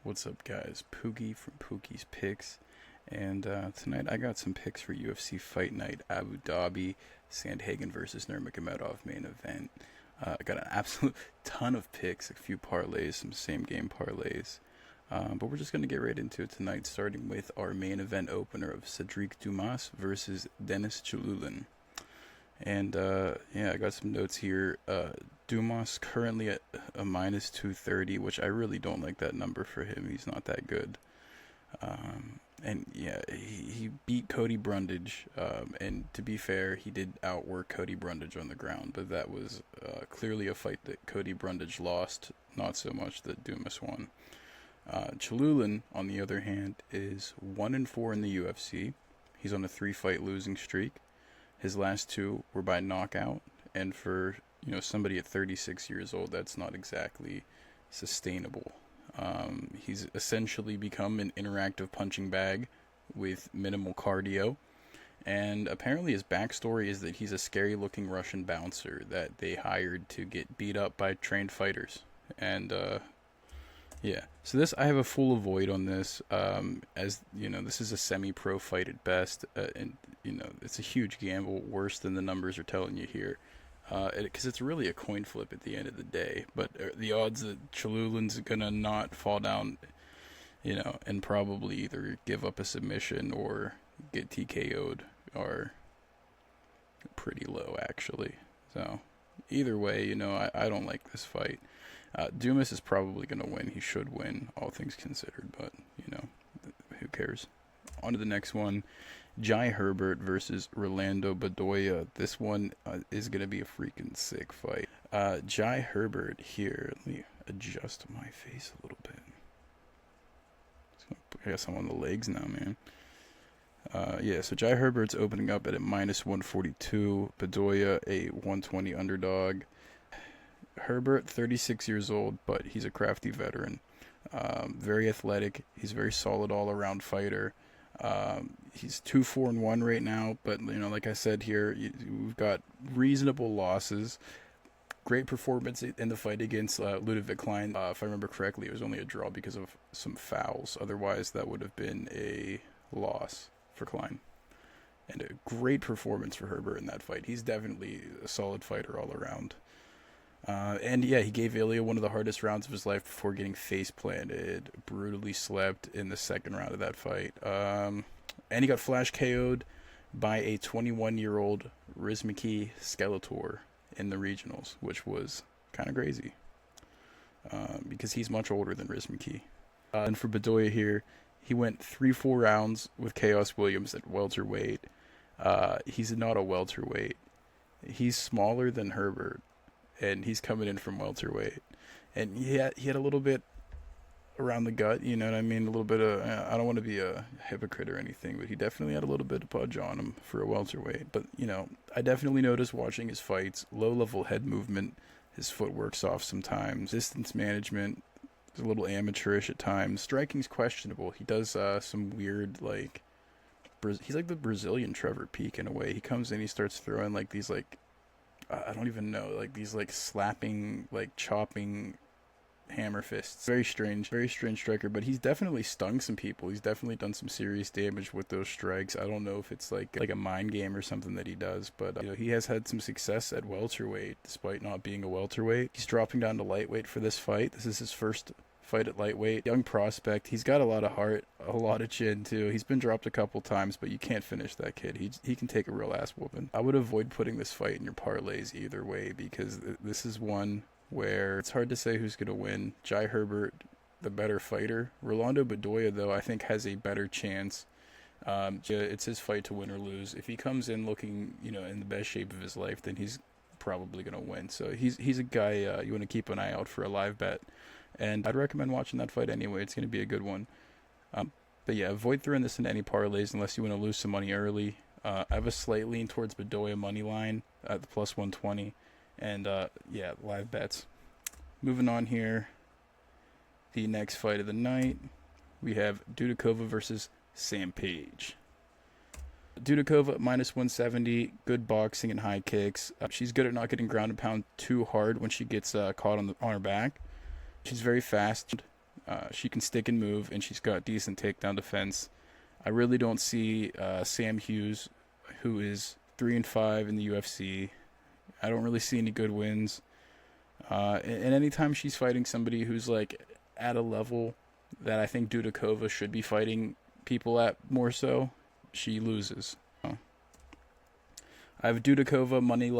What's up, guys? Pookie from Pookie's Picks, and tonight I got some picks for UFC Fight Night Abu Dhabi, Sandhagen versus Nurmagomedov main event. I got an absolute ton of picks, a few parlays, some same game parlays, but we're just gonna get right into it tonight, starting with our main event opener of Cedric Dumas versus Denis Chululin. And yeah, I got some notes here. Dumas currently at a minus 230, which I really don't like that number for him. He's not that good. And yeah, he beat Cody Brundage. And to be fair, he did outwork Cody Brundage on the ground, but that was clearly a fight that Cody Brundage lost, not so much that Dumas won. Chululin, on the other hand, is 1-4 in the UFC. He's on a 3-fight losing streak. His last two were by knockout, and for somebody at 36 years old, that's not exactly sustainable. He's essentially become an interactive punching bag with minimal cardio, and apparently his backstory is that he's a scary-looking Russian bouncer that they hired to get beat up by trained fighters. And yeah, so I have a full avoid on this. As you know, this is a semi-pro fight at best, and it's a huge gamble, worse than the numbers are telling you here, because it's really a coin flip at the end of the day. But the odds that Chululin's gonna not fall down, and probably either give up a submission or get TKO'd are pretty low, actually. So either way, I don't like this fight. Dumas is probably going to win. He should win, all things considered, but, who cares? On to the next one. Jai Herbert versus Rolando Bedoya. This one is going to be a freaking sick fight. Jai Herbert here. Let me adjust my face a little bit. I guess I'm on the legs now, man. Yeah, so Jai Herbert's opening up at a minus 142. Bedoya, a 120 underdog. Herbert, 36 years old, but he's a crafty veteran. Very athletic. He's a very solid all-around fighter. He's 2-4-1 right now, but like I said here, we've got reasonable losses. Great performance in the fight against Ludovic Klein. If I remember correctly, it was only a draw because of some fouls. Otherwise, that would have been a loss for Klein. And a great performance for Herbert in that fight. He's definitely a solid fighter all around. And yeah, he gave Ilya one of the hardest rounds of his life before getting face planted. Brutally slept in the second round of that fight. And he got flash KO'd by a 21-year-old Rizmiki Skeletor in the regionals, which was kind of crazy. Because he's much older than Rizmiki. And for Bedoya here, he went 3-4 rounds with Chaos Williams at welterweight. He's not a welterweight. He's smaller than Herbert. And he's coming in from welterweight, and he had a little bit around the gut, you know what I mean? A little bit of, I don't want to be a hypocrite or anything, but he definitely had a little bit of pudge on him for a welterweight. But I definitely noticed watching his fights, low-level head movement, his footwork's off sometimes, distance management is a little amateurish at times. Striking's questionable. He does some weird he's like the Brazilian Trevor Peek in a way. He comes in, he starts throwing these I don't even know, these slapping, chopping hammer fists. Very strange striker, but he's definitely stung some people. He's definitely done some serious damage with those strikes. I don't know if it's like a mind game or something that he does, but he has had some success at welterweight despite not being a welterweight. He's dropping down to lightweight for this fight. This is his first fight at lightweight. Young prospect. He's got a lot of heart, a lot of chin too. He's been dropped a couple times, but you can't finish that kid. He can take a real ass whooping. I would avoid putting this fight in your parlays either way, because this is one where it's hard to say who's going to win. Jai Herbert, the better fighter. Rolando Bedoya, though, I think has a better chance. It's his fight to win or lose. If he comes in looking, in the best shape of his life, then he's probably going to win. So he's a guy you want to keep an eye out for a live bet. And I'd recommend watching that fight anyway. It's going to be a good one. But yeah, avoid throwing this into any parlays unless you want to lose some money early. I have a slight lean towards Bedoya money line at the plus 120. And yeah, live bets. Moving on here. The next fight of the night, we have Dudakova versus Sam Page. Dudakova minus 170, good boxing and high kicks. She's good at not getting ground and pound too hard when she gets caught on her back. She's very fast, She can stick and move, and she's got decent takedown defense. I really don't see Sam Hughes, who is 3-5 in the UFC. I don't really see any good wins. And anytime she's fighting somebody who's like at a level that I think Dudakova should be fighting people at more so, she loses. I have Dudakova money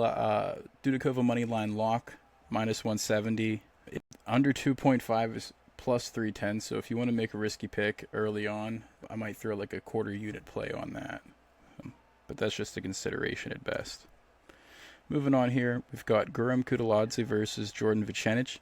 line lock -170. Under 2.5 is plus 310. So if you want to make a risky pick early on, I might throw like a quarter unit play on that. But that's just a consideration at best. Moving on here, we've got Guram Kutaladze versus Jordan Vucenic.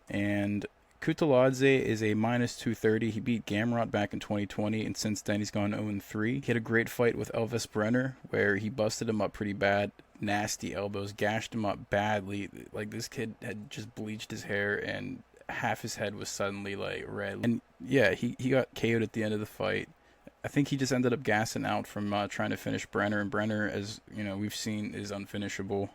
And Kutaladze is a -230. He beat Gamrot back in 2020, and since then he's gone 0-3. He had a great fight with Elvis Brenner, where he busted him up pretty bad. Nasty elbows, gashed him up badly. Like, this kid had just bleached his hair, and half his head was suddenly, like, red. And, yeah, he got KO'd at the end of the fight. I think he just ended up gassing out from trying to finish Brenner, and Brenner, as you know, we've seen, is unfinishable.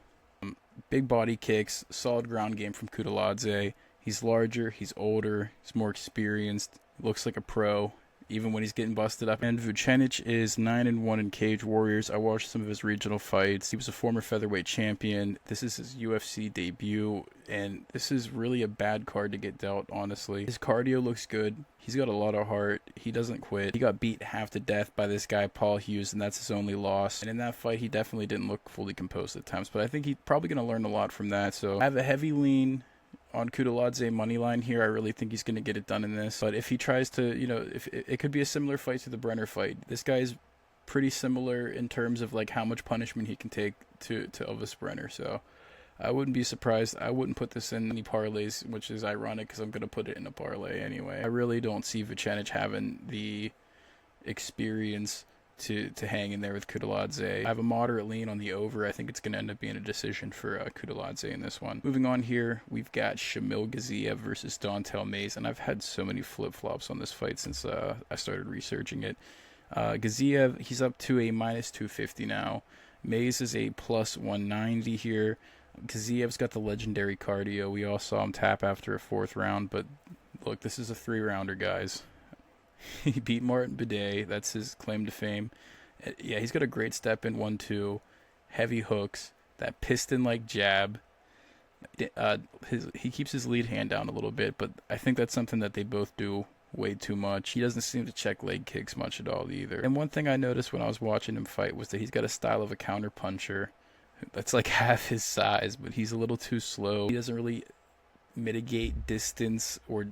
Big body kicks, solid ground game from Kutaladze. He's larger, he's older, he's more experienced, looks like a pro, even when he's getting busted up. And Vucenic is 9-1 in Cage Warriors. I watched some of his regional fights. He was a former featherweight champion. This is his UFC debut, and this is really a bad card to get dealt, honestly. His cardio looks good. He's got a lot of heart. He doesn't quit. He got beat half to death by this guy, Paul Hughes, and that's his only loss. And in that fight, he definitely didn't look fully composed at times, but I think he's probably going to learn a lot from that. So I have a heavy lean on Kutaladze money line here. I really think he's going to get it done in this. But if he tries to, you know, if it could be a similar fight to the Brenner fight. This guy's pretty similar in terms of like how much punishment he can take to Elvis Brenner. So I wouldn't be surprised. I wouldn't put this in any parlays, which is ironic because I'm going to put it in a parlay anyway. I really don't see Vucenic having the experience to hang in there with Kutaladze. I have a moderate lean on the over. I think it's going to end up being a decision for Kutaladze in this one. Moving on here, we've got Shamil Gaziev versus Dontel Mays, and I've had so many flip-flops on this fight since I started researching it. Gaziev, he's up to a -250 now. Mays is a +190 here. Gaziev's got the legendary cardio. We all saw him tap after a 4th round, but look, this is a 3-rounder, guys. He beat Martin Bidet. That's his claim to fame. Yeah, he's got a great step in 1-2, heavy hooks, that piston-like jab. He keeps his lead hand down a little bit, but I think that's something that they both do way too much. He doesn't seem to check leg kicks much at all either. And one thing I noticed when I was watching him fight was that he's got a style of a counter puncher that's like half his size, but he's a little too slow. He doesn't really mitigate distance or,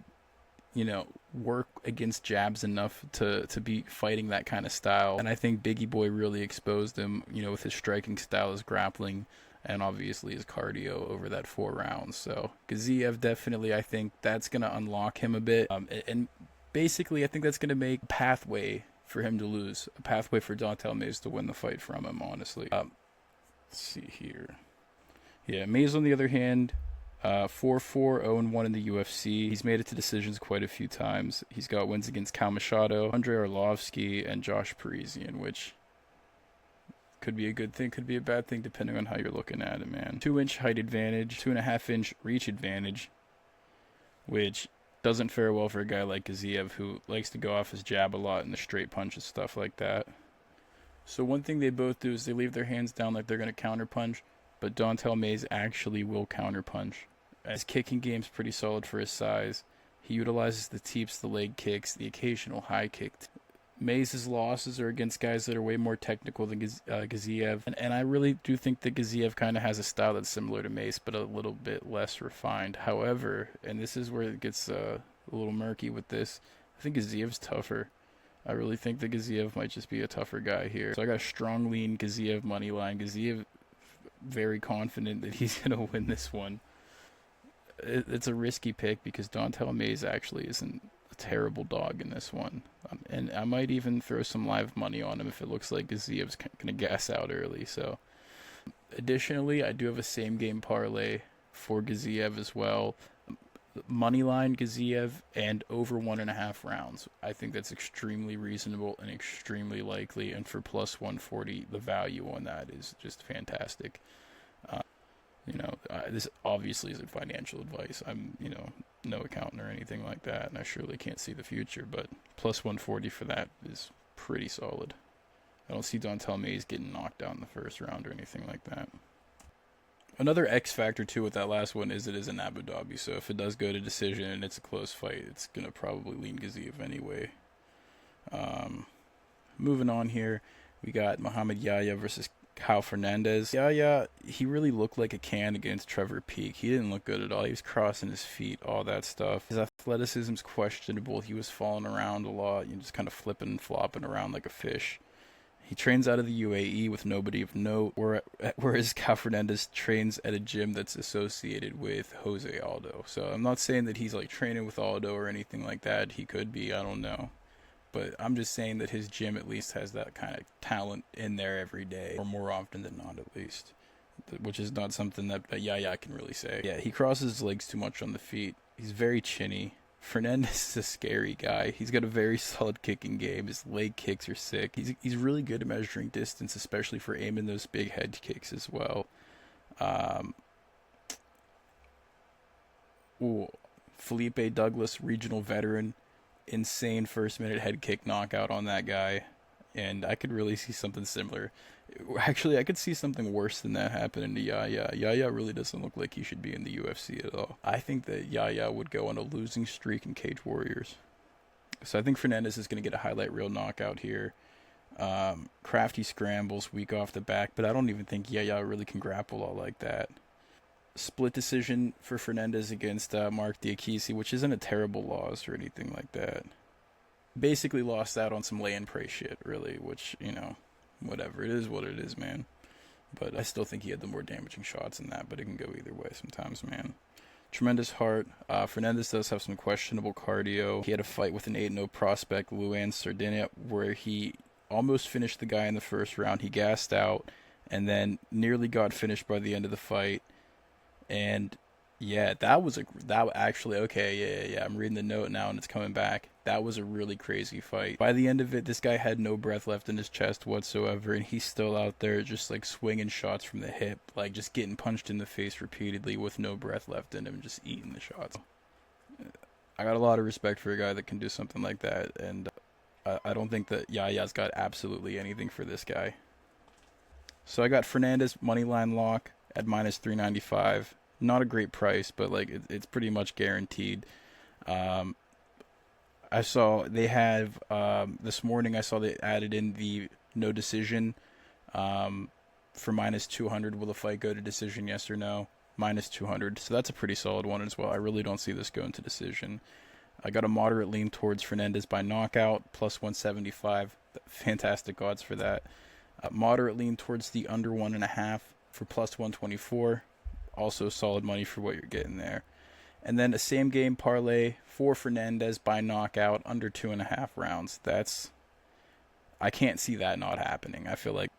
you know, work against jabs enough to be fighting that kind of style. And I think Biggie Boy really exposed him, you know, with his striking style, his grappling, and obviously his cardio over that 4 rounds. So Gaziev, definitely, I think that's going to unlock him a bit. And basically, I think that's going to make a pathway for him to lose, a pathway for Dontel Mays to win the fight from him, honestly. Let's see here. Yeah, Mays, on the other hand, 4-4, 0-1 in the UFC. He's made it to decisions quite a few times. He's got wins against Cal Machado, Andrei Arlovsky, and Josh Parisian, which could be a good thing, could be a bad thing, depending on how you're looking at it, man. 2-inch height advantage, 2.5-inch reach advantage, which doesn't fare well for a guy like Gaziev, who likes to go off his jab a lot and the straight punches, stuff like that. So one thing they both do is they leave their hands down like they're going to counterpunch, but Dontel Mays actually will counterpunch. His kicking game's pretty solid for his size. He utilizes the teeps, the leg kicks, the occasional high kick. Mays' losses are against guys that are way more technical than Gaziev. And I really do think that Gaziev kind of has a style that's similar to Mace, but a little bit less refined. However, and this is where it gets a little murky with this, I think Gaziev's tougher. I really think that Gaziev might just be a tougher guy here. So I got a strong lean Gaziev money line. Gaziev, very confident that he's going to win this one. It's a risky pick because Dontel Mays actually isn't a terrible dog in this one. And I might even throw some live money on him if it looks like Gaziev's going to gas out early. So, additionally, I do have a same game parlay for Gaziev as well. Moneyline Gaziev and over 1.5 rounds. I think that's extremely reasonable and extremely likely. And for plus 140, the value on that is just fantastic. This obviously isn't financial advice. I'm, no accountant or anything like that, and I surely can't see the future, but plus 140 for that is pretty solid. I don't see Dontel Mays getting knocked out in the first round or anything like that. Another X factor too with that last one is it is in Abu Dhabi, so if it does go to decision and it's a close fight, it's gonna probably lean Gaziev anyway. Moving on here, we got Muhammad Yahya versus Kyle Fernandez. Yahya, he really looked like a can against Trevor Peek. He didn't look good at all. He was crossing his feet, all that stuff. His athleticism's questionable. He was falling around a lot, just kind of flipping and flopping around like a fish. He trains out of the UAE with nobody of note, whereas Kyle Fernandez trains at a gym that's associated with Jose Aldo. So I'm not saying that he's like training with Aldo or anything like that. He could be, I don't know. But I'm just saying that his gym at least has that kind of talent in there every day, or more often than not at least, which is not something that Yahya can really say. Yeah, he crosses his legs too much on the feet. He's very chinny. Fernandez is a scary guy. He's got a very solid kicking game. His leg kicks are sick. He's really good at measuring distance, especially for aiming those big head kicks as well. Felipe Douglas, regional veteran, insane first minute head kick knockout on that guy, and I could really see something similar. Actually, I could see something worse than that happening to Yahya. Yahya really doesn't look like he should be in the UFC at all. I think that Yahya would go on a losing streak in Cage Warriors. So I think Fernandez is going to get a highlight reel knockout here. Crafty scrambles, weak off the back, but I don't even think Yahya really can grapple all like that. Split decision for Fernandez against Mark Diakisi, which isn't a terrible loss or anything like that. Basically lost out on some lay and pray shit, really, which, whatever. It is what it is, man. But I still think he had the more damaging shots in that, but it can go either way sometimes, man. Tremendous heart. Fernandez does have some questionable cardio. He had a fight with an 8-0 prospect, Luan Sardinia, where he almost finished the guy in the first round. He gassed out and then nearly got finished by the end of the fight. And yeah, that actually, okay, yeah, I'm reading the note now and it's coming back. That was a really crazy fight. By the end of it, this guy had no breath left in his chest whatsoever, and he's still out there just like swinging shots from the hip, like just getting punched in the face repeatedly with no breath left in him, just eating the shots. I got a lot of respect for a guy that can do something like that, and I don't think that Yahya's got absolutely anything for this guy. So I got Fernandez moneyline lock at minus 395. Not a great price, but like it's pretty much guaranteed. I saw they have this morning. I saw they added in the no decision for minus 200. Will the fight go to decision? Yes or no? Minus 200. So that's a pretty solid one as well. I really don't see this going to decision. I got a moderate lean towards Fernandez by knockout, plus 175. Fantastic odds for that. Moderate lean towards the under 1.5 for plus 124. Also solid money for what you're getting there. And then a same game parlay for Fernandez by knockout under 2.5 rounds. I can't see that not happening. I feel like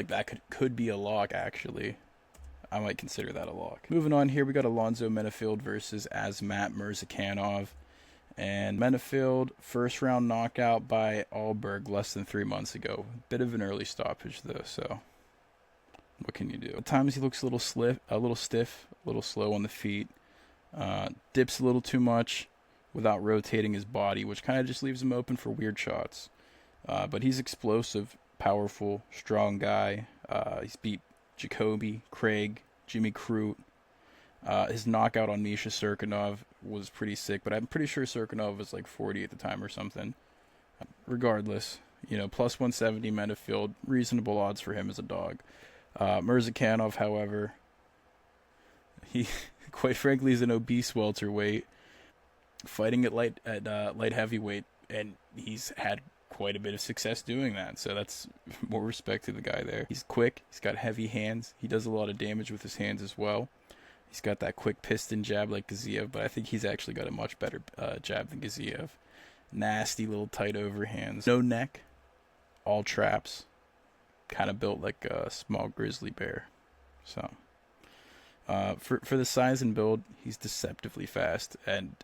that could be a lock, actually. I might consider that a lock. Moving on here, we got Alonzo Menafield versus Azmat Mirzakhanov. And Menafield, first round knockout by Alberg less than 3 months ago. Bit of an early stoppage though, so what can you do? At times he looks a little stiff, a little slow on the feet. Dips a little too much without rotating his body, which kind of just leaves him open for weird shots. But he's explosive, powerful, strong guy. He's beat Jacoby, Craig, Jimmy Crute. His knockout on Misha Serkinov was pretty sick, but I'm pretty sure Serkinov was like 40 at the time or something. Regardless, plus 170 Menafield, reasonable odds for him as a dog. Mirzakhanov, however, he quite frankly is an obese welterweight, fighting at light heavyweight, and he's had quite a bit of success doing that. So that's more respect to the guy there. He's quick. He's got heavy hands. He does a lot of damage with his hands as well. He's got that quick piston jab like Gaziev, but I think he's actually got a much better jab than Gaziev. Nasty little tight overhands. No neck. All traps. Kind of built like a small grizzly bear. So for the size and build, he's deceptively fast and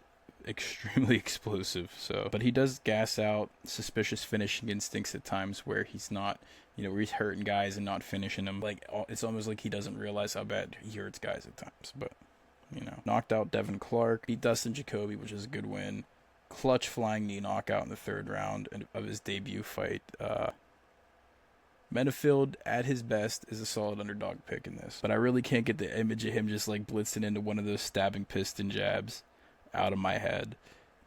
extremely explosive. But he does gas out suspicious finishing instincts at times where he's not, where he's hurting guys and not finishing them. Like, it's almost like he doesn't realize how bad he hurts guys at times. But Knocked out Devin Clark, beat Dustin Jacoby, which is a good win. Clutch flying knee knockout in the 3rd round of his debut fight. Menafield, at his best, is a solid underdog pick in this. But I really can't get the image of him just like blitzing into one of those stabbing piston jabs out of my head.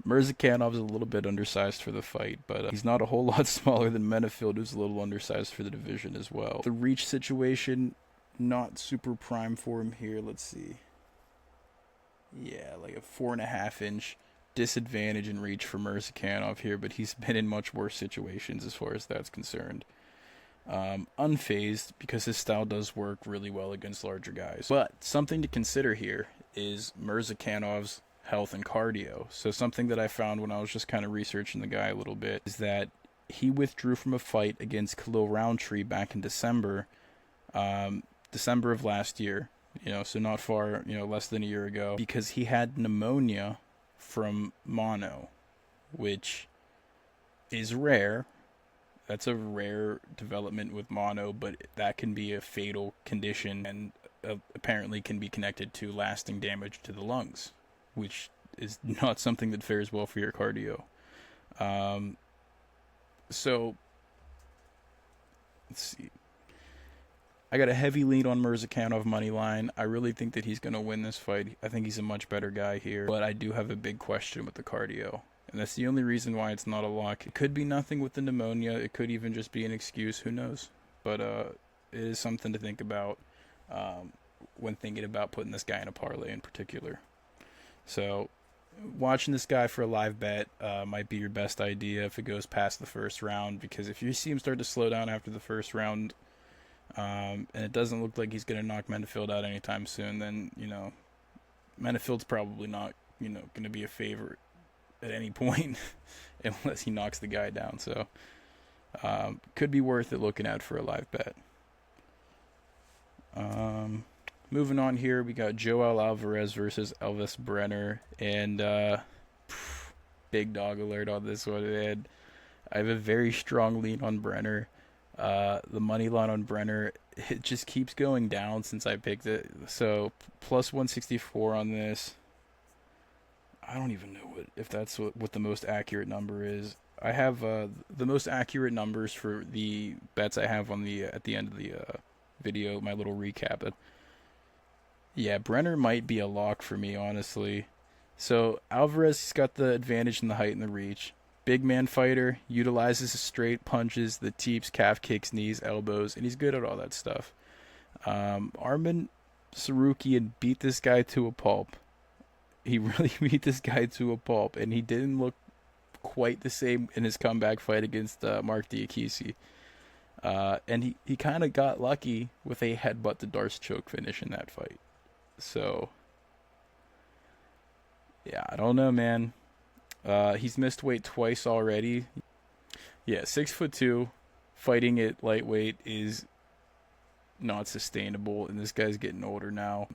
Mirzakanov's a little bit undersized for the fight, but he's not a whole lot smaller than Menafield, who's a little undersized for the division as well. The reach situation, not super prime for him here. Let's see. Yeah, like a 4.5-inch disadvantage in reach for Mirzakanov here, but he's been in much worse situations as far as that's concerned. Unfazed, because his style does work really well against larger guys. But something to consider here is Mirzakanov's health and cardio. So something that I found when I was just kind of researching the guy a little bit is that he withdrew from a fight against Khalil Roundtree back in December of last year, so not far, less than a year ago, because he had pneumonia from mono, which is rare. That's a rare development with mono, but that can be a fatal condition and apparently can be connected to lasting damage to the lungs, which is not something that fares well for your cardio. So, let's see. I got a heavy lead on Mirzakanov money line. I really think that he's going to win this fight. I think he's a much better guy here, but I do have a big question with the cardio. And that's the only reason why it's not a lock. It could be nothing with the pneumonia. It could even just be an excuse. Who knows? But it is something to think about when thinking about putting this guy in a parlay in particular. So watching this guy for a live bet might be your best idea if it goes past the 1st round, because if you see him start to slow down after the 1st round, and it doesn't look like he's going to knock Menafield out anytime soon, then, Menafield's probably not, going to be a favorite at any point unless he knocks the guy down. So could be worth it looking at for a live bet. Moving on here, we got Joel Alvarez versus Elvis Brenner, and big dog alert on this one, man. I have a very strong lean on Brenner. The money line on Brenner, it just keeps going down since I picked it. So plus 164 on this. I don't even know if that's what the most accurate number is. I have the most accurate numbers for the bets I have on the at the end of the video, my little recap. Yeah, Brenner might be a lock for me, honestly. So Alvarez has got the advantage in the height and the reach. Big man fighter, utilizes his straight punches, the teeps, calf kicks, knees, elbows, and he's good at all that stuff. Arman Sarukian beat this guy to a pulp. He really beat this guy to a pulp, and he didn't look quite the same in his comeback fight against Mark Diakisi. And he kind of got lucky with a headbutt to Darce choke finish in that fight. So, yeah, I don't know, man. He's missed weight twice already. Yeah, 6'2", fighting at lightweight is not sustainable, and this guy's getting older now.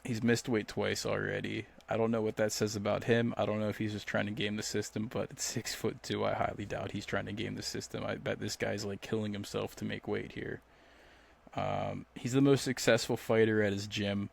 He's missed weight twice already. I don't know what that says about him. I don't know if he's just trying to game the system, but at 6'2", I highly doubt he's trying to game the system. I bet this guy's like killing himself to make weight here. He's the most successful fighter at his gym,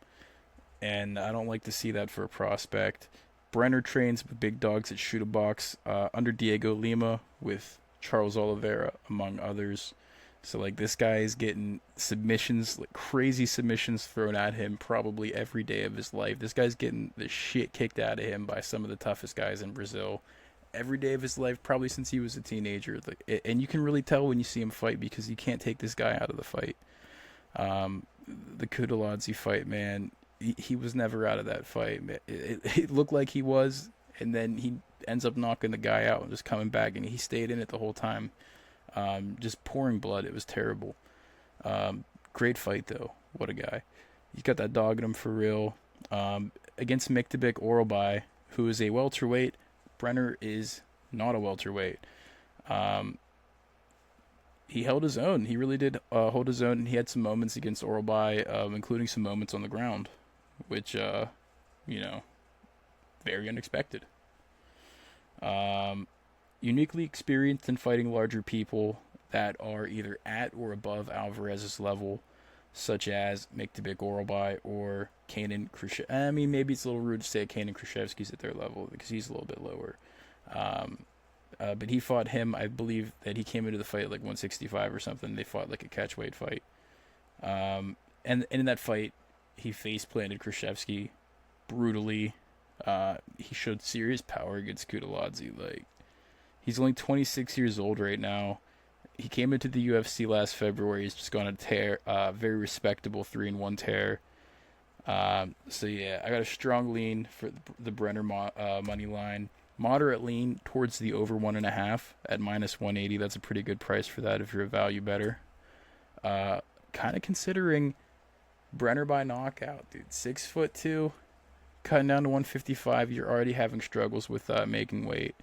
and I don't like to see that for a prospect. Brenner trains with big dogs at Shoot a Box under Diego Lima with Charles Oliveira, among others. So, like, this guy is getting submissions, like crazy submissions thrown at him probably every day of his life. This guy's getting the shit kicked out of him by some of the toughest guys in Brazil every day of his life, probably since he was a teenager. And you can really tell when you see him fight because you can't take this guy out of the fight. The Kudalodze fight, man, he was never out of that fight. It looked like he was, and then he ends up knocking the guy out and just coming back, and he stayed in it the whole time. Just pouring blood. It was terrible. Great fight, though. What a guy. He's got that dog in him for real. Against Miktabek Oralbai, who is a welterweight. Brenner is not a welterweight. He held his own. He really did hold his own. And he had some moments against Oralbai, including some moments on the ground, which, very unexpected. Uniquely experienced in fighting larger people that are either at or above Alvarez's level. such as Miktabik Oralbai or Kanan Khrushchev. I mean, maybe it's a little rude to say Kanan Khrushchevsky's at their level because he's a little bit lower. But he fought him. I believe that he came into the fight at like 165 or something. They fought like a catchweight fight. And in that fight, he face planted Khrushchevsky brutally. He showed serious power against Kutaladze. Like, he's only 26 years old right now. He came into the UFC last February. He's just gone on a tear, very respectable 3-1 tear. So yeah, I got a strong lean for the Brenner money line. Moderate lean towards the over 1.5 at -180. That's a pretty good price for that if you're a value better. Kind of considering Brenner by knockout, dude. 6'2", cutting down to 155. You're already having struggles with making weight.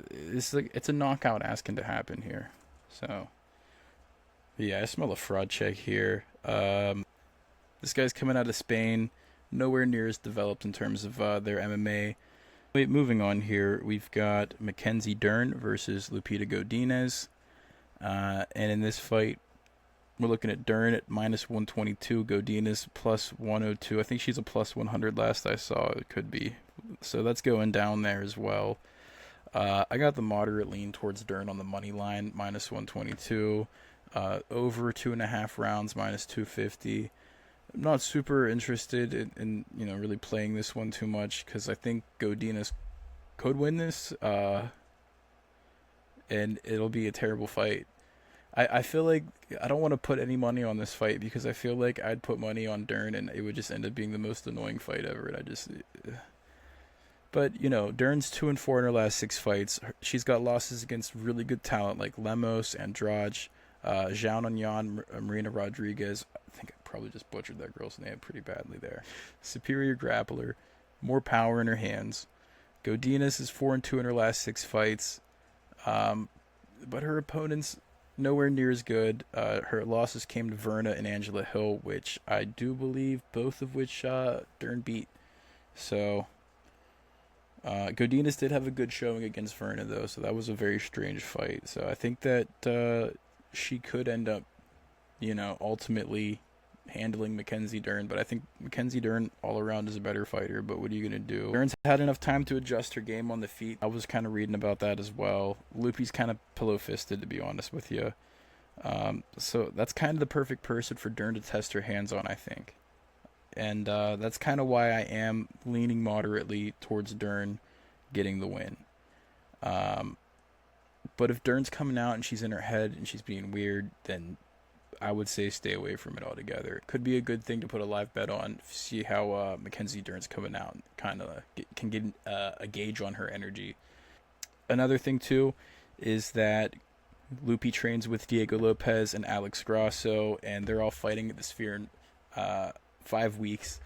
It's a knockout asking to happen here. So, yeah, I smell a fraud check here. This guy's coming out of Spain, nowhere near as developed in terms of their MMA. Wait, moving on here, we've got Mackenzie Dern versus Lupita Godinez. And in this fight, we're looking at Dern at -122, Godinez +102. I think she's a +100 last I saw. It could be. So that's going down there as well. I got the moderate lean towards Dern on the money line, -122. Over 2.5 rounds, -250. I'm not super interested in really playing this one too much because I think Godinez could win this, and it'll be a terrible fight. I feel like I don't want to put any money on this fight because I feel like I'd put money on Dern and it would just end up being the most annoying fight ever. And But, Dern's 2-4 in her last 6 fights. She's got losses against really good talent like Lemos, Andrade, Zhao Nunyan, Marina Rodriguez. I think I probably just butchered that girl's name pretty badly there. Superior grappler, more power in her hands. Godinez is 4-2 in her last 6 fights. But her opponents nowhere near as good. Her losses came to Verna and Angela Hill, which I do believe both of which Dern beat. So Godinez did have a good showing against Verna, though, so that was a very strange fight. So I think that she could end up, ultimately handling Mackenzie Dern, but I think Mackenzie Dern all around is a better fighter, but what are you going to do? Dern's had enough time to adjust her game on the feet. I was kind of reading about that as well. Lupi's kind of pillow-fisted, to be honest with you. So that's kind of the perfect person for Dern to test her hands on, I think. And that's kind of why I am leaning moderately towards Dern getting the win. But if Dern's coming out and she's in her head and she's being weird, then I would say stay away from it altogether. It could be a good thing to put a live bet on, see how Mackenzie Dern's coming out, kind of can get a gauge on her energy. Another thing, too, is that Lupi trains with Diego Lopez and Alex Grasso, and they're all fighting at the Sphere in 5 weeks.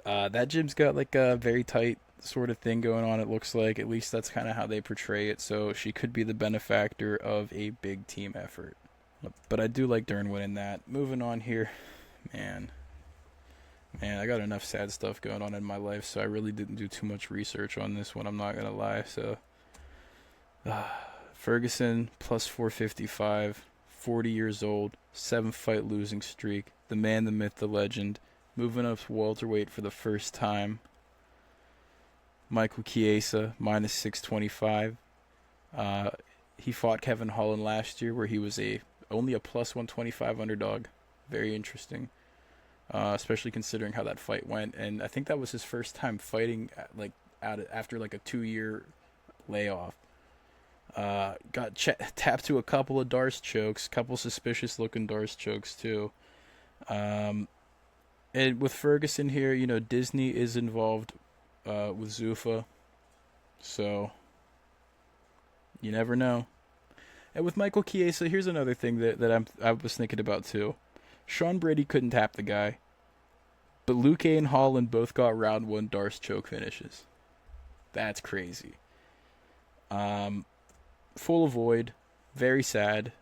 That gym's got like a very tight sort of thing going on, it looks like. At least that's kind of how they portray it, so she could be the benefactor of a big team effort. But I do like Dern winning that. Moving on here, man, I got enough sad stuff going on in my life, so I really didn't do too much research on this one, I'm not going to lie. So, Ferguson, +455, 40 years old, 7-fight losing streak, the man, the myth, the legend, moving up to welterweight for the first time. Michael Chiesa, -625. He fought Kevin Holland last year where he was only a +125 underdog. Very interesting, especially considering how that fight went. And I think that was his first time fighting after like a 2-year layoff. Got tapped to a couple of Darce chokes, couple suspicious looking Darce chokes too. And with Ferguson here, Disney is involved with Zuffa, so you never know. And with Michael Chiesa, here's another thing that I was thinking about too. Sean Brady couldn't tap the guy, but Luque and Holland both got round 1 Darce choke finishes. That's crazy. Full avoid, very sad.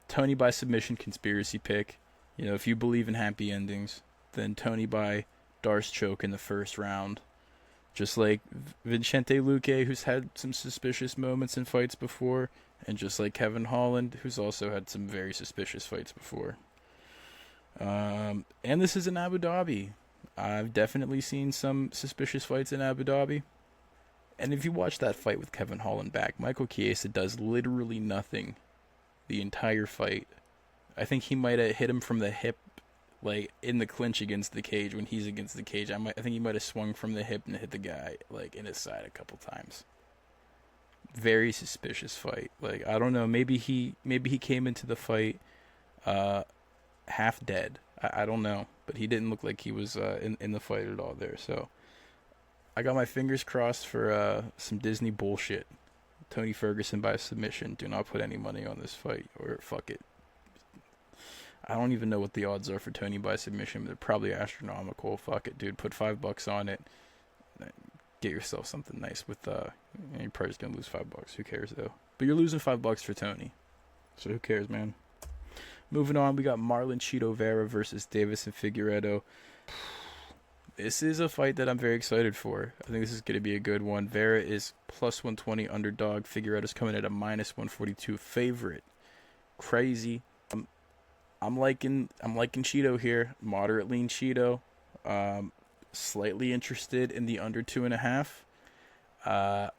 Tony by submission conspiracy pick. If you believe in happy endings, then Tony by Darce choke in the first round. Just like Vicente Luque, who's had some suspicious moments in fights before, and just like Kevin Holland, who's also had some very suspicious fights before. And this is in Abu Dhabi. I've definitely seen some suspicious fights in Abu Dhabi. And if you watch that fight with Kevin Holland back, Michael Chiesa does literally nothing the entire fight. I think he might have hit him from the hip, like in the clinch against the cage when he's against the cage. I think he might have swung from the hip and hit the guy like in his side a couple times. Very suspicious fight. Like I don't know, maybe he came into the fight uh half dead. I don't know, but he didn't look like he was in the fight at all there. So I got my fingers crossed for some Disney bullshit. Tony Ferguson by submission. Do not put any money on this fight, or fuck it. I don't even know what the odds are for Tony by submission, but they're probably astronomical. Fuck it, dude. Put $5 on it. Get yourself something nice with you're probably just gonna lose $5. Who cares though? But you're losing $5 for Tony. So who cares, man? Moving on, we got Marlon Chito Vera versus Davison Figueiredo. This is a fight that I'm very excited for. I think this is going to be a good one. Vera is plus 120 underdog. Figueiredo's coming at a minus 142 favorite. Crazy. I'm liking Chito here. Moderate lean Chito. Slightly interested in the under 2.5.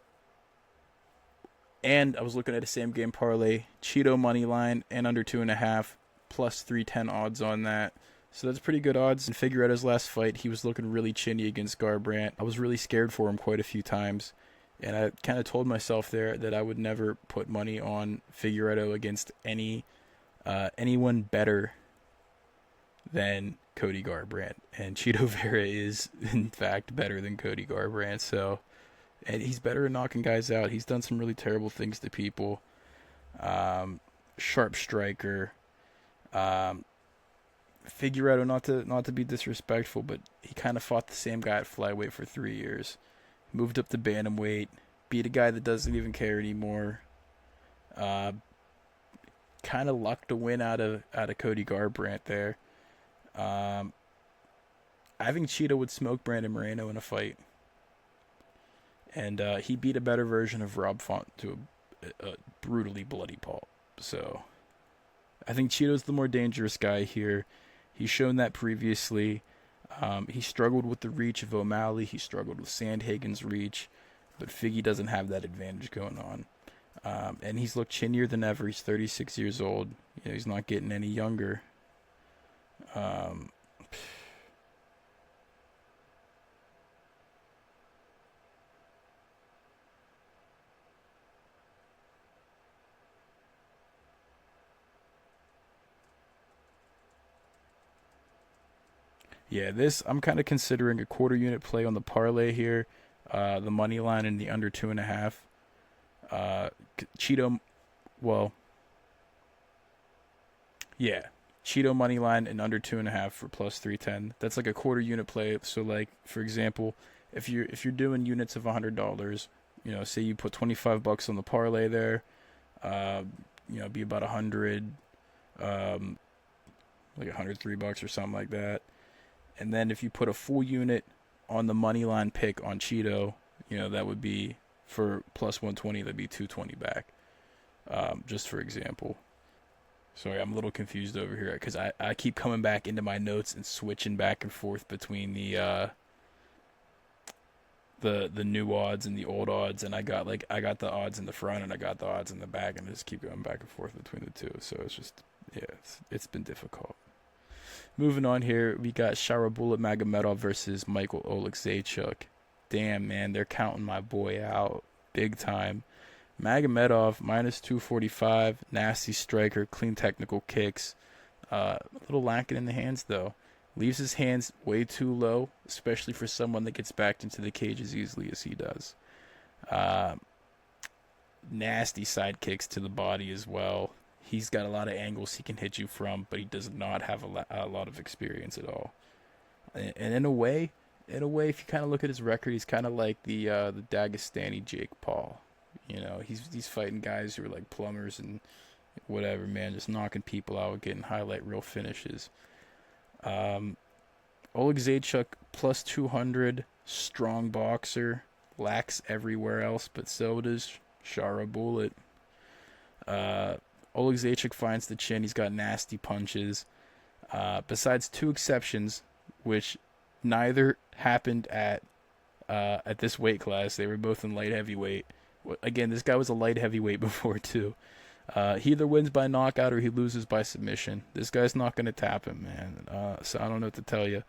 And I was looking at a same game parlay. Chito money line and under 2.5 plus 310 odds on that. So that's pretty good odds. In Figueiredo's last fight, he was looking really chinny against Garbrandt. I was really scared for him quite a few times. And I kind of told myself there that I would never put money on Figueiredo against anyone better than Cody Garbrandt. And Chito Vera is, in fact, better than Cody Garbrandt. So, and he's better at knocking guys out. He's done some really terrible things to people. Sharp striker. Figueiredo, not to be disrespectful, but he kind of fought the same guy at flyweight for 3 years. Moved up to bantamweight, beat a guy that doesn't even care anymore. Kind of lucked a win out of Cody Garbrandt there. I think Cheetah would smoke Brandon Moreno in a fight, and he beat a better version of Rob Font to a brutally bloody pulp. So I think Cheeto's the more dangerous guy here. He's shown that previously. He struggled with the reach of O'Malley. He struggled with Sandhagen's reach. But Figgy doesn't have that advantage going on. And he's looked chinnier than ever. He's 36 years old. You know, he's not getting any younger. Yeah, this I'm kind of considering a quarter unit play on the parlay here, the money line and the under 2.5. Cheeto, well, yeah, Cheeto money line and under 2.5 for plus 310. That's like a quarter unit play. So like for example, if you're doing units of $100, you know, say you put $25 on the parlay there, uh, you know, be about 100, like $103 or something like that. And then if you put a full unit on the money line pick on Cheeto, you know, that would be for plus 120, that'd be 220 back. Just for example. Sorry, I'm a little confused over here because I keep coming back into my notes and switching back and forth between the new odds and the old odds, and I got the odds in the front and I got the odds in the back, and I just keep going back and forth between the two. So it's just it's been difficult. Moving on here, we got Nurmagomedov versus Michael Oleksiejczuk. Damn, man, they're counting my boy out big time. Magomedov, minus 245, nasty striker, clean technical kicks. A little lacking in the hands, though. Leaves his hands way too low, especially for someone that gets backed into the cage as easily as he does. Nasty side kicks to the body as well. He's got a lot of angles he can hit you from, but he does not have a lot of experience at all. And in a way, if you kind of look at his record, he's kind of like the Dagestani Jake Paul. You know, he's fighting guys who are like plumbers and whatever, man, just knocking people out, getting highlight reel finishes. Oleksiejczuk plus 200, strong boxer, lacks everywhere else, but so does Shara Bullet. Oleksiejczuk finds the chin. He's got nasty punches. Besides two exceptions, which neither happened at this weight class. They were both in light heavyweight. Again, this guy was a light heavyweight before too. He either wins by knockout or he loses by submission. This guy's not going to tap him, man. So I don't know what to tell you.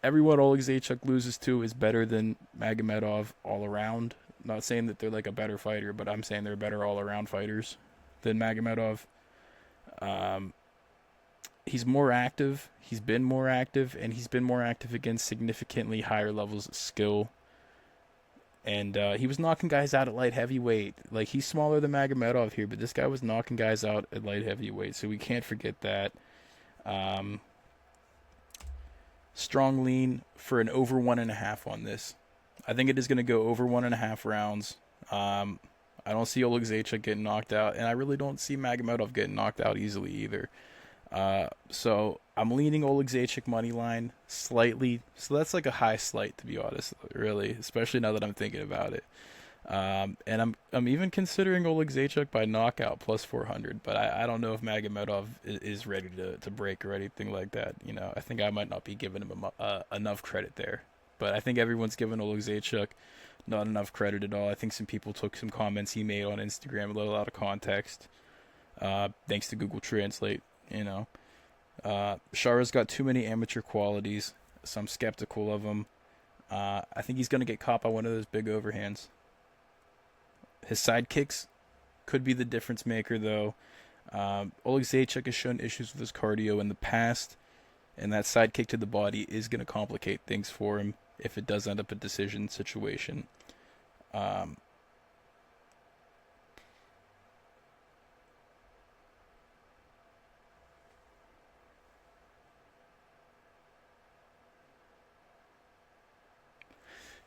Everyone Oleg Zaychuk loses to is better than Magomedov all around. Not saying that they're like a better fighter, but I'm saying they're better all around fighters than Magomedov. He's more active. He's been more active, and he's been more active against significantly higher levels of skill. And he was knocking guys out at light heavyweight. Like, he's smaller than Magomedov here, but this guy was knocking guys out at light heavyweight, so we can't forget that. Strong lean for an over 1.5 on this. I think it is going to go over 1.5 rounds. I don't see Oleg Zaychuk getting knocked out, and I really don't see Magomedov getting knocked out easily either. So I'm leaning Oleg Zaychuk money line slightly. So that's like a high slight, to be honest, really, especially now that I'm thinking about it. And I'm even considering Oleg Zaychuk by knockout plus 400, but I don't know if Magomedov is ready to break or anything like that. You know, I think I might not be giving him enough credit there. But I think everyone's giving Oleg Zaychuk not enough credit at all. I think some people took some comments he made on Instagram a little out of context, thanks to Google Translate. You know, Shara's got too many amateur qualities, so I'm skeptical of him. I think he's going to get caught by one of those big overhands. His side kicks could be the difference maker, though. Oleg Zaychuk has shown issues with his cardio in the past, and that side kick to the body is going to complicate things for him if it does end up a decision situation.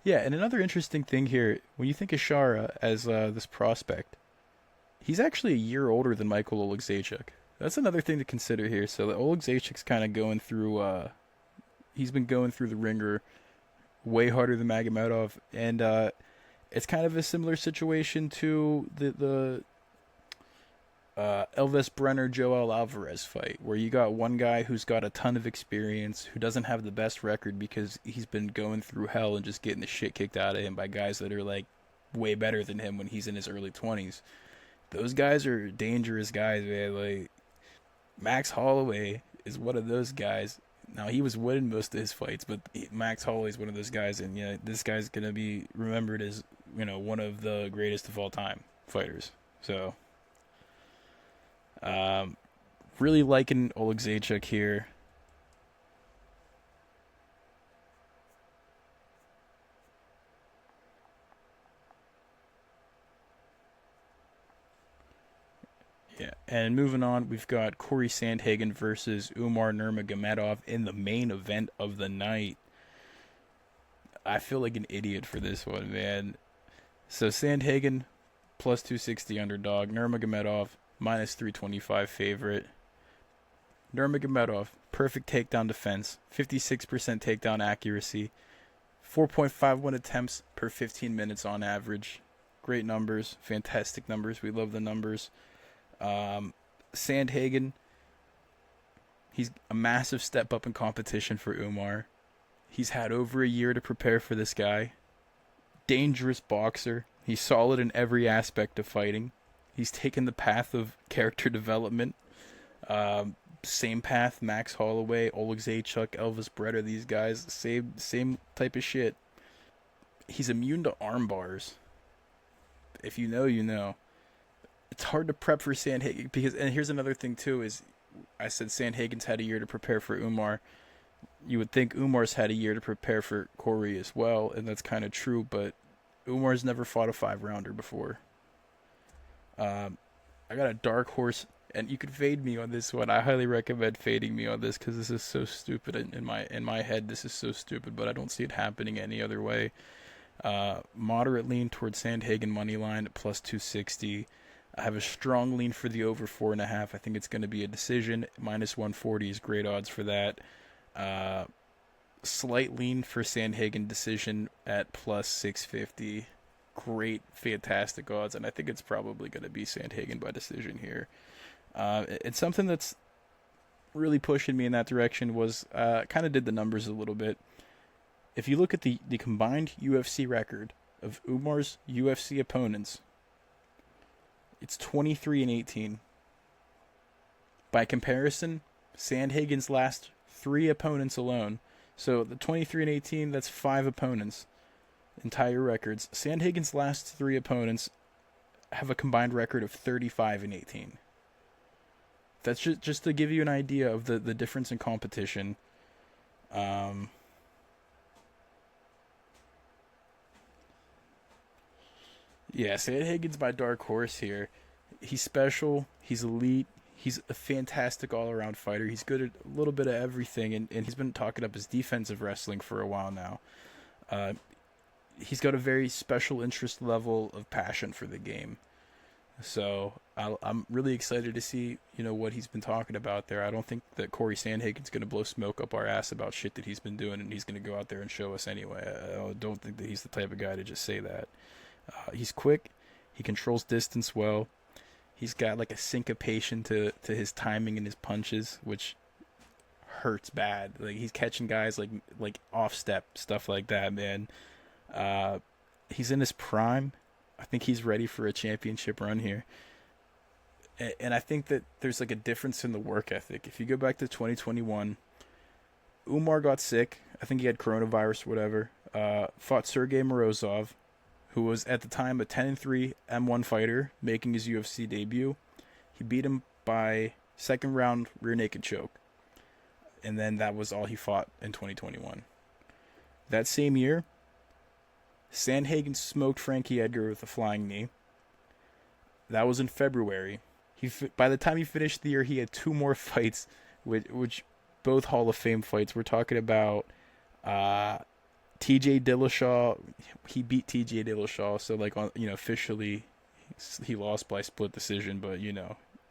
Yeah, and another interesting thing here, when you think of Shara as this prospect, he's actually a year older than Michael Oleg Zaychuk. That's another thing to consider here. So the Oleg Zaychuk's kind of going through, he's been going through the ringer way harder than Magomedov, and it's kind of a similar situation to the Elvis Brenner Joel Alvarez fight, where you got one guy who's got a ton of experience, who doesn't have the best record because he's been going through hell and just getting the shit kicked out of him by guys that are like way better than him when he's in his early 20s. Those guys are dangerous guys, man. Like, Max Holloway is one of those guys. Now, he was winning most of his fights, but Max Holloway is one of those guys, and yeah, this guy's gonna be remembered as, you know, one of the greatest of all time fighters. So really liking Oleg Zaychuk here. Yeah, and moving on, we've got Corey Sandhagen versus Umar Nurmagomedov in the main event of the night. I feel like an idiot for this one, man. So Sandhagen plus 260 underdog, Nurmagomedov minus 325 favorite. Nurmagomedov, perfect takedown defense, 56% takedown accuracy, 4.51 attempts per 15 minutes on average. Great numbers, fantastic numbers. We love the numbers. Sandhagen, he's a massive step up in competition for Umar. He's had over a year to prepare for this guy. Dangerous boxer. He's solid in every aspect of fighting. He's taken the path of character development. Same path Max Holloway, Oleg Zaychuk, Elvis Brenner, these guys, same type of shit. He's immune to arm bars. If you know, you know. It's hard to prep for Sandhagen because, and here's another thing too, is I said Sandhagen's had a year to prepare for Umar. You would think Umar's had a year to prepare for Corey as well, and that's kind of true, but Umar's never fought a 5-rounder before. I got a dark horse, and you could fade me on this one. I highly recommend fading me on this because this is so stupid in my head. This is so stupid, but I don't see it happening any other way. Moderate lean towards Sandhagen money line at plus 260. I have a strong lean for the over 4.5. I think it's going to be a decision. Minus 140 is great odds for that. Slight lean for Sandhagen decision at plus 650. Great, fantastic odds, and I think it's probably going to be Sandhagen by decision here. It's something that's really pushing me in that direction was kind of did the numbers a little bit. If you look at the combined UFC record of Umar's UFC opponents, it's 23-18. By comparison, Sandhagen's last 3 opponents alone. So the 23-18, that's 5 opponents. Entire records. Sandhagen's last 3 opponents have a combined record of 35-18. That's just to give you an idea of the difference in competition. Yeah, Sandhagen's my dark horse here. He's special. He's elite. He's a fantastic all-around fighter. He's good at a little bit of everything, and he's been talking up his defensive wrestling for a while now. He's got a very special interest level of passion for the game. So I'm really excited to see, what he's been talking about there. I don't think that Corey Sandhagen's going to blow smoke up our ass about shit that he's been doing, and he's going to go out there and show us anyway. I don't think that he's the type of guy to just say that. He's quick. He controls distance well. He's got like a syncopation to his timing and his punches, which hurts bad. Like he's catching guys like off step, stuff like that, man. He's in his prime. I think he's ready for a championship run here. And I think that there's like a difference in the work ethic. If you go back to 2021, Umar got sick. I think he had coronavirus or whatever. Fought Sergey Morozov, who was at the time a 10-3 M1 fighter making his UFC debut. He beat him by second round rear naked choke. And then that was all he fought in 2021. That same year, Sandhagen smoked Frankie Edgar with a flying knee. That was in February. By the time he finished the year, he had 2 more fights, which both Hall of Fame fights. We're talking about TJ Dillashaw. He beat TJ Dillashaw, so officially he lost by split decision, but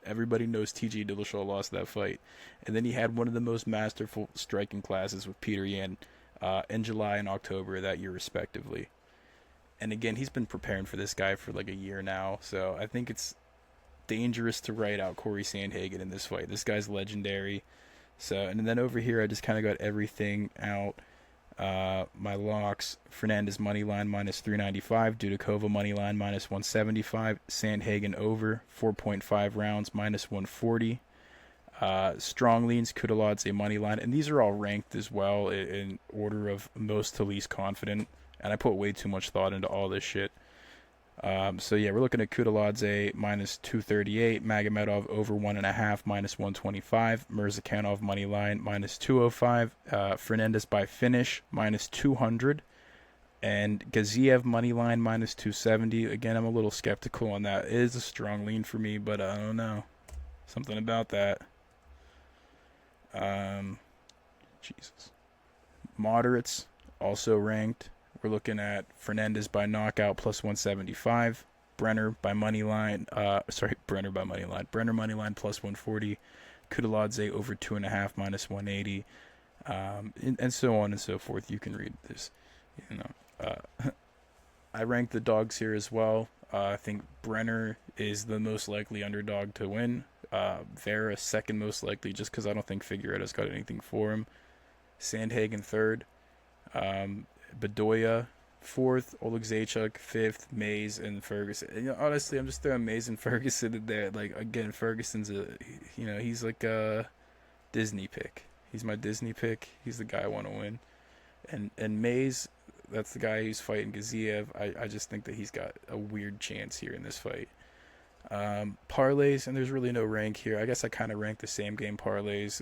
everybody knows TJ Dillashaw lost that fight. And then he had one of the most masterful striking classes with Peter Yan in July and October that year respectively. And again, he's been preparing for this guy for like a year now, so I think it's dangerous to write out Corey Sandhagen in this fight. This guy's legendary. So, and then over here, I just kind of got everything out. My locks: Fernandez money line minus 395, Dudakova money line minus 175, Sandhagen over 4.5 rounds minus 140. Strong leans, Kudalodze money line, and these are all ranked as well in order of most to least confident. And I put way too much thought into all this shit. So yeah, we're looking at Kudalodze minus 238, Magomedov over 1.5 minus 125, Mirzakhanov money line minus 205, Fernandez by finish minus 200, and Gaziev money line minus 270. Again, I'm a little skeptical on that. It is a strong lean for me, but I don't know, something about that. Jesus. Moderates also ranked. We're looking at Fernandez by knockout plus 175, Brenner by money line. Brenner money line plus 140, Kudalodze over 2.5 minus 180, and so on and so forth. You can read this. I rank the dogs here as well. I think Brenner is the most likely underdog to win. Vera second most likely, just because I don't think Figueiredo's got anything for him. Sandhagen third. Bedoya fourth, Oleg fifth, Mays and Ferguson. And, honestly, I'm just throwing Mays and Ferguson in there. Like, again, Ferguson's he's like a Disney pick. He's my Disney pick. He's the guy I want to win. And Mays, that's the guy who's fighting Gaziev. I just think that he's got a weird chance here in this fight. Parlays, and there's really no rank here. I guess I kind of rank the same game parlays.